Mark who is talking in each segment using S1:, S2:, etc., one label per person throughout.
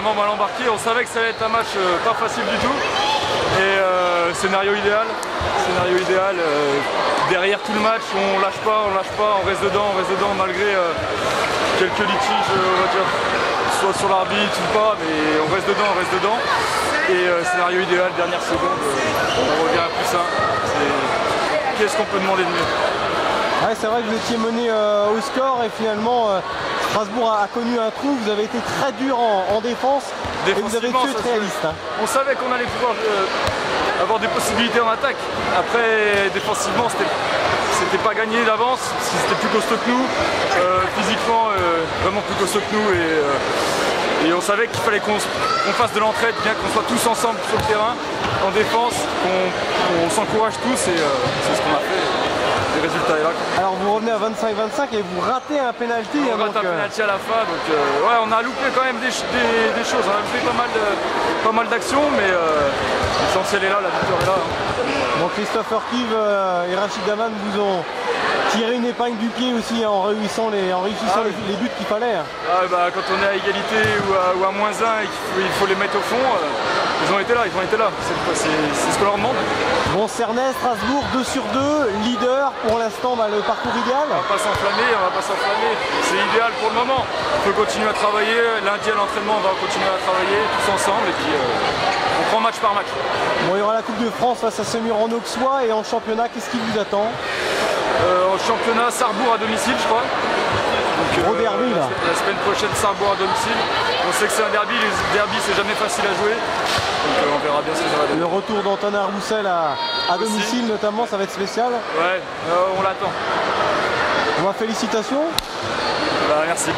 S1: vraiment mal embarqué. On savait que ça allait être un match pas facile du tout. Et scénario idéal. Derrière tout le match, on lâche pas, on reste dedans malgré quelques litiges, on va dire, soit sur l'arbitre ou pas, mais on reste dedans. Et scénario idéal, dernière seconde, on revient à plus 1. Qu'est-ce qu'on peut demander de mieux?
S2: Ouais, c'est vrai que vous étiez mené au score et finalement Strasbourg a connu un trou. Vous avez été très dur en défense et vous avez su être réaliste. Hein.
S1: On savait qu'on allait pouvoir avoir des possibilités en attaque. Après, défensivement, c'était pas gagné d'avance parce qu'ils étaient plus costauds que nous. Physiquement, vraiment plus costauds que nous. Et on savait qu'il fallait qu'on fasse de l'entraide, bien qu'on soit tous ensemble sur le terrain, en défense, qu'on s'encourage tous et c'est ce qu'on a fait. Le résultat est là.
S2: Alors vous revenez à 25-25 et vous ratez un penalty.
S1: On rate un penalty à la fin, donc ouais, on a loupé quand même des choses. On a fait pas mal d'actions, mais l'essentiel est là, la victoire est là. Hein.
S2: Bon, Christophe Urquive et Rachid Daman vous ont tiré une épingle du pied aussi en réussissant les buts qu'il fallait. Hein.
S1: Ah, bah, quand on est à égalité ou à -1 et qu'il faut les mettre au fond, ils ont été là. C'est ce qu'on leur demande.
S2: Bon, Cernay, Strasbourg, 2 sur 2, leader pour l'instant, le parcours idéal.
S1: On va pas s'enflammer, c'est idéal pour le moment. On peut continuer à travailler, lundi à l'entraînement on va continuer à travailler tous ensemble et puis on prend match par match.
S2: Bon, il y aura la Coupe de France face à Semur-en-Auxois et en championnat, qu'est-ce qui vous attend?
S1: En championnat, Sarrebourg à domicile je crois.
S2: Gros derby là.
S1: La semaine prochaine, Sarrebourg à domicile. On sait que c'est un derby, les derbys c'est jamais facile à jouer. Donc on verra bien ce que ça va donner.
S2: Le retour d'Antonin Roussel à domicile notamment, ça va être spécial.
S1: Ouais, on l'attend.
S2: Bon, félicitations.
S1: Bah, merci.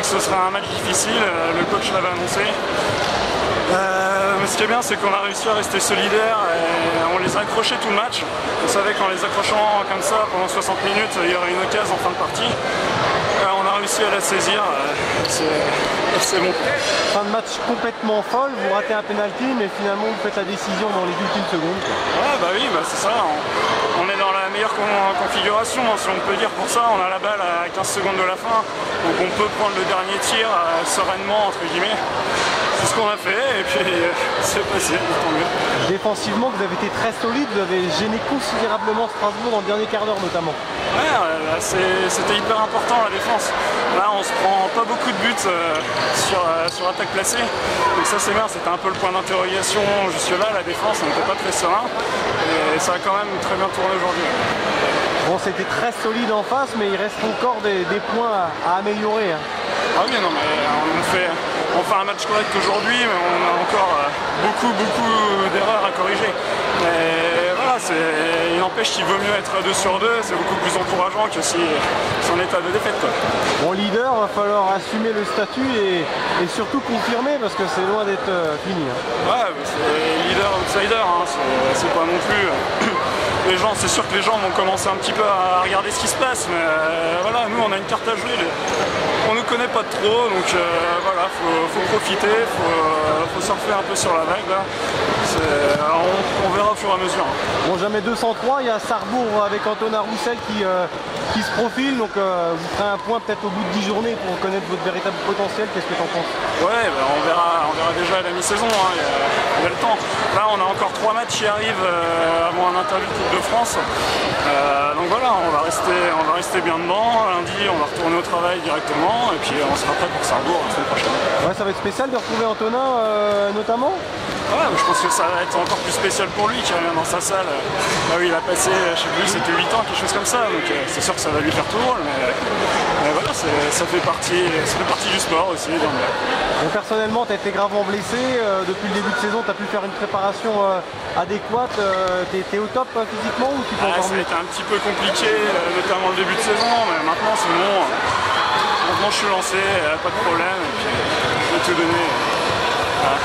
S1: que ce serait un match difficile, le coach l'avait annoncé. Mais ce qui est bien, c'est qu'on a réussi à rester solidaires et on les a accrochés tout le match. On savait qu'en les accrochant comme ça pendant 60 minutes, il y aurait une occasion en fin de partie. On a réussi à la saisir, c'est bon.
S2: Fin de match complètement folle, vous ratez un penalty, mais finalement vous faites la décision dans les ultimes secondes.
S1: Ouais, bah oui, c'est ça. On est dans la meilleure configuration, si on peut dire pour ça. On a la balle à 15 secondes de la fin, donc on peut prendre le dernier tir sereinement, entre guillemets. C'est ce qu'on a fait et puis c'est passé, tant mieux.
S2: Défensivement, vous avez été très solide, vous avez gêné considérablement Strasbourg dans le dernier quart d'heure notamment.
S1: Ouais, c'était hyper important la défense. Là, on se prend pas beaucoup de buts sur attaque placée. Donc ça c'est bien, c'était un peu le point d'interrogation jusque-là, la défense, on n'était pas très serein. Et ça a quand même très bien tourné aujourd'hui.
S2: Bon, c'était très solide en face, mais il reste encore des points à améliorer. Hein.
S1: Ah oui, non, mais on fait un match correct aujourd'hui, mais on a encore beaucoup d'erreurs à corriger. Mais voilà, il n'empêche qu'il vaut mieux être 2 sur 2, c'est beaucoup plus encourageant que si en état de défaite, quoi.
S2: Bon, leader, va falloir assumer le statut et surtout confirmer parce que c'est loin d'être fini. Hein.
S1: Ouais, c'est leader outsider, hein, c'est pas non plus. Les gens, c'est sûr que les gens vont commencer un petit peu à regarder ce qui se passe, mais voilà, nous on a une carte à jouer. On ne connaît pas trop, donc voilà, faut profiter, faut surfer un peu sur la vague. On verra au fur et à mesure.
S2: Bon, jamais 203, il y a Sarrebourg avec Antonin Roussel qui se profile, donc vous ferez un point peut-être au bout de 10 journées pour connaître votre véritable potentiel. Qu'est-ce que tu en penses?
S1: Ouais, on verra déjà à la mi-saison, hein, il y a le temps. Là on a encore 3 matchs qui arrivent avant un interview de Coupe de France. Donc voilà, on va rester bien dedans. Lundi on va retourner au travail directement et puis on sera prêt pour Sarrebourg la semaine prochaine.
S2: Ouais, ça va être spécial de retrouver Antonin notamment.
S1: Ouais, je pense que ça va être encore plus spécial pour lui qui revient dans sa salle. Là où il a passé, je sais plus, c'était 8 ans, quelque chose comme ça. Donc c'est sûr que ça va lui faire tout drôle, mais voilà, ça fait partie du sport aussi. Donc,
S2: bon, personnellement, tu as été gravement blessé. Depuis le début de saison, tu as pu faire une préparation adéquate. Tu es au top physiquement ou tu peux encore mieux?
S1: Ça a été un petit peu compliqué, notamment le début de saison, mais maintenant c'est bon. Maintenant je suis lancé, pas de problème. Et puis, je vais tout donner. Voilà.